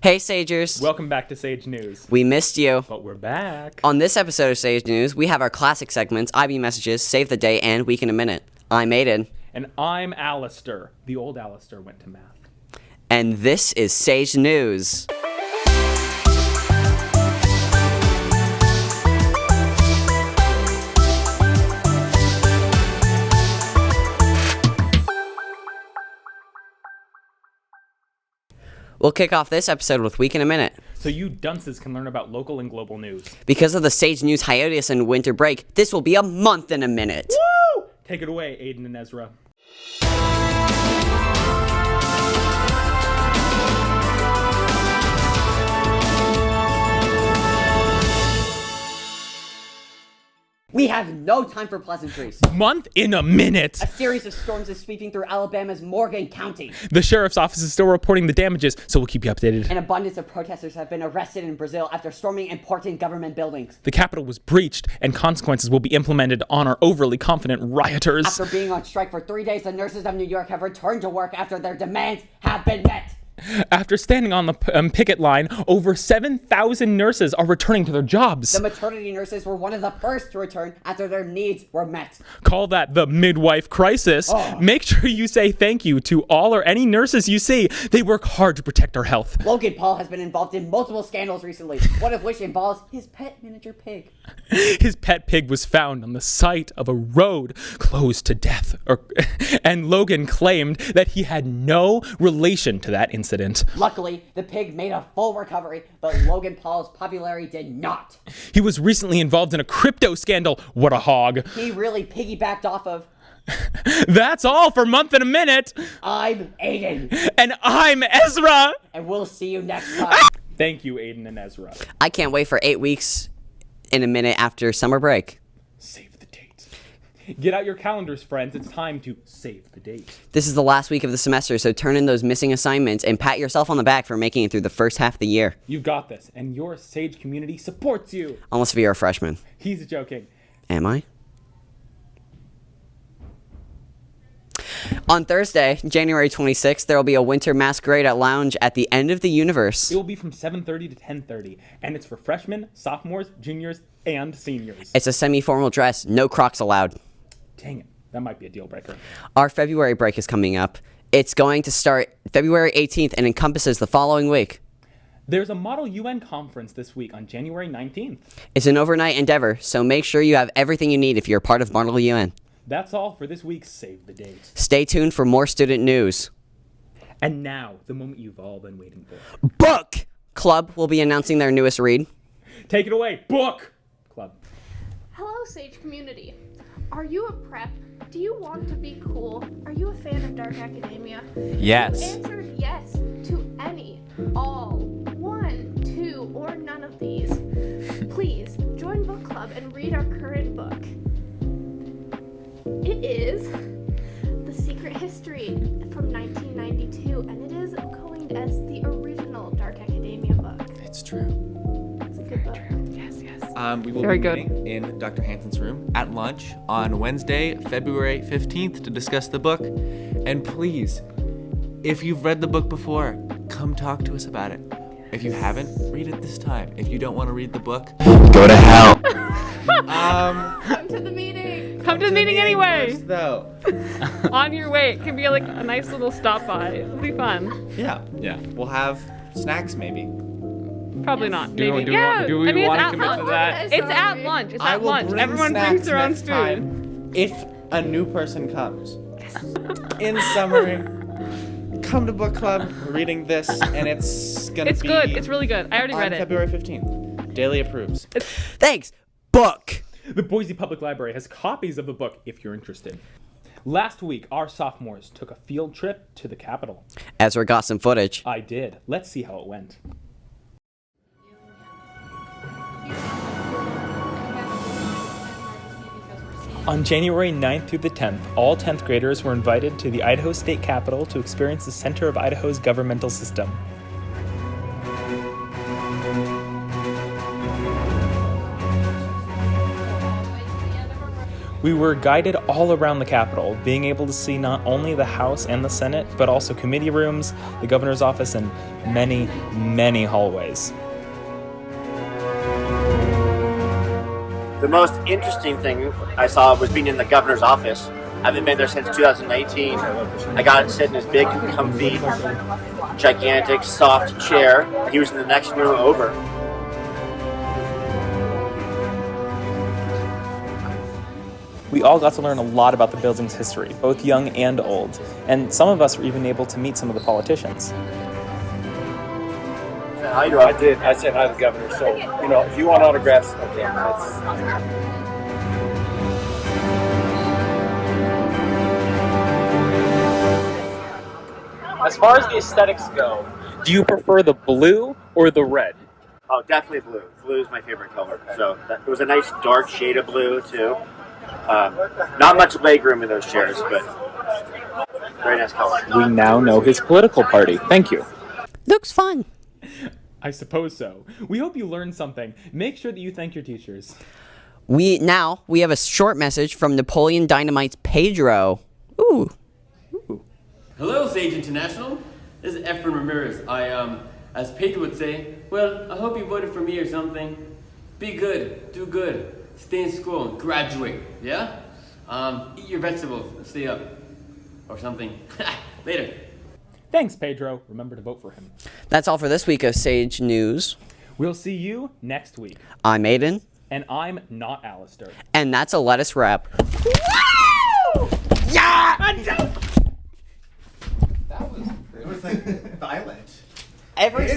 Hey, Sagers. Welcome back to Sage News. We missed you. But we're back. On this episode of Sage News, we have our classic segments, IB Messages, Save the Day, and Week in a Minute. I'm Aiden. And I'm Alistair. The old Alistair went to math. And this is Sage News. We'll kick off this episode with Week in a Minute. So you dunces can learn about local and global news. Because of the Sage News hiatus and winter break, this will be a month in a minute. Woo! Take it away, Aiden and Ezra. We have no time for pleasantries. Month in a minute. A series of storms is sweeping through Alabama's Morgan County. The sheriff's office is still reporting the damages, so we'll keep you updated. An abundance of protesters have been arrested in Brazil after storming important government buildings. The Capitol was breached, and consequences will be implemented on our overly confident rioters. After being on strike for 3 days, the nurses of New York have returned to work after their demands have been met. After standing on the picket line, over 7,000 nurses are returning to their jobs. The maternity nurses were one of the first to return after their needs were met. Call that the midwife crisis. Oh. Make sure you say thank you to all or any nurses you see. They work hard to protect our health. Logan Paul has been involved in multiple scandals recently, one of which involves his pet miniature pig. His pet pig was found on the side of a road closed to death. And Logan claimed that he had no relation to that incident. Luckily, the pig made a full recovery, but Logan Paul's popularity did not. He was recently involved in a crypto scandal. What a hog. He really piggybacked off of... That's all for Month in a Minute. I'm Aiden. And I'm Ezra. And we'll see you next time. Thank you, Aiden and Ezra. I can't wait for 8 weeks in a minute after summer break. Save the date. Get out your calendars, friends. It's time to save the date. This is the last week of the semester, so turn in those missing assignments and pat yourself on the back for making it through the first half of the year. You've got this, and your Sage community supports you. Unless if you're a freshman. He's joking. Am I? On Thursday, January 26th, there will be a winter masquerade at Lounge at the end of the universe. It will be from 7:30 to 10:30, and it's for freshmen, sophomores, juniors, and seniors. It's a semi-formal dress, no Crocs allowed. Dang it, that might be a deal breaker. Our February break is coming up. It's going to start February 18th and encompasses the following week. There's a Model UN conference this week on January 19th. It's an overnight endeavor, so make sure you have everything you need if you're part of Model UN. That's all for this week's Save the Date. Stay tuned for more student news. And now, the moment you've all been waiting for. Book Club will be announcing their newest read. Take it away, Book Club. Hello, Sage community. Are you a prep? Do you want to be cool? Are you a fan of Dark Academia? Yes. You answered yes to any, all, one, two, or none of these. Please join Book Club and read our current book. It is The Secret History from 1992, and it is coined as the original Dark Academia book. It's true. It's a good book. Yes. We will Very be good. meeting in Dr. Hanson's room at lunch on Wednesday, February 15th to discuss the book. And please, if you've read the book before, come talk to us about it. If you haven't, read it this time. If you don't want to read the book, go to hell. Come to the meeting. Come to the meeting anyway. First, though. On your way. It can be like a nice little stop by. It'll be fun. Yeah. We'll have snacks maybe. Probably not. Do Maybe. we want to it's commit at to lunch. that? It's at lunch. It's I at will lunch. bring Everyone snacks brings their own next food. time if a new person comes. In summary, come to book club. We're reading this, and it's gonna It's be good. It's really good. I already on read it. February 15th. Daily approves. Thanks, Book! The Boise Public Library has copies of the book if you're interested. Last week, our sophomores took a field trip to the Capitol. Ezra got some footage. I did. Let's see how it went. On January 9th through the 10th, all 10th graders were invited to the Idaho State Capitol to experience the center of Idaho's governmental system. We were guided all around the Capitol, being able to see not only the House and the Senate, but also committee rooms, the governor's office, and many, many hallways. The most interesting thing I saw was being in the governor's office. I haven't been there since 2018. I got to sit in his big, comfy, gigantic, soft chair. He was in the next room over. We all got to learn a lot about the building's history, both young and old, and some of us were even able to meet some of the politicians. How you doing? I did. I said hi to the governor. So, if you want autographs, okay. As far as the aesthetics go, do you prefer the blue or the red? Oh, definitely blue. Blue is my favorite color. So it was a nice dark shade of blue too. Not much leg room in those chairs, but very nice color. We now know his political party. Thank you. Looks fun. I suppose so. We hope you learned something. Make sure that you thank your teachers. We have a short message from Napoleon Dynamite's Pedro. Ooh. Hello, Sage International. This is Efren Ramirez. As Pedro would say, well, I hope you voted for me or something. Be good, do good, stay in school, and graduate, yeah? Eat your vegetables and stay up. Or something. Later. Thanks, Pedro. Remember to vote for him. That's all for this week of Sage News. We'll see you next week. I'm Aiden. And I'm not Alistair. And that's a lettuce wrap. It was like violent. Every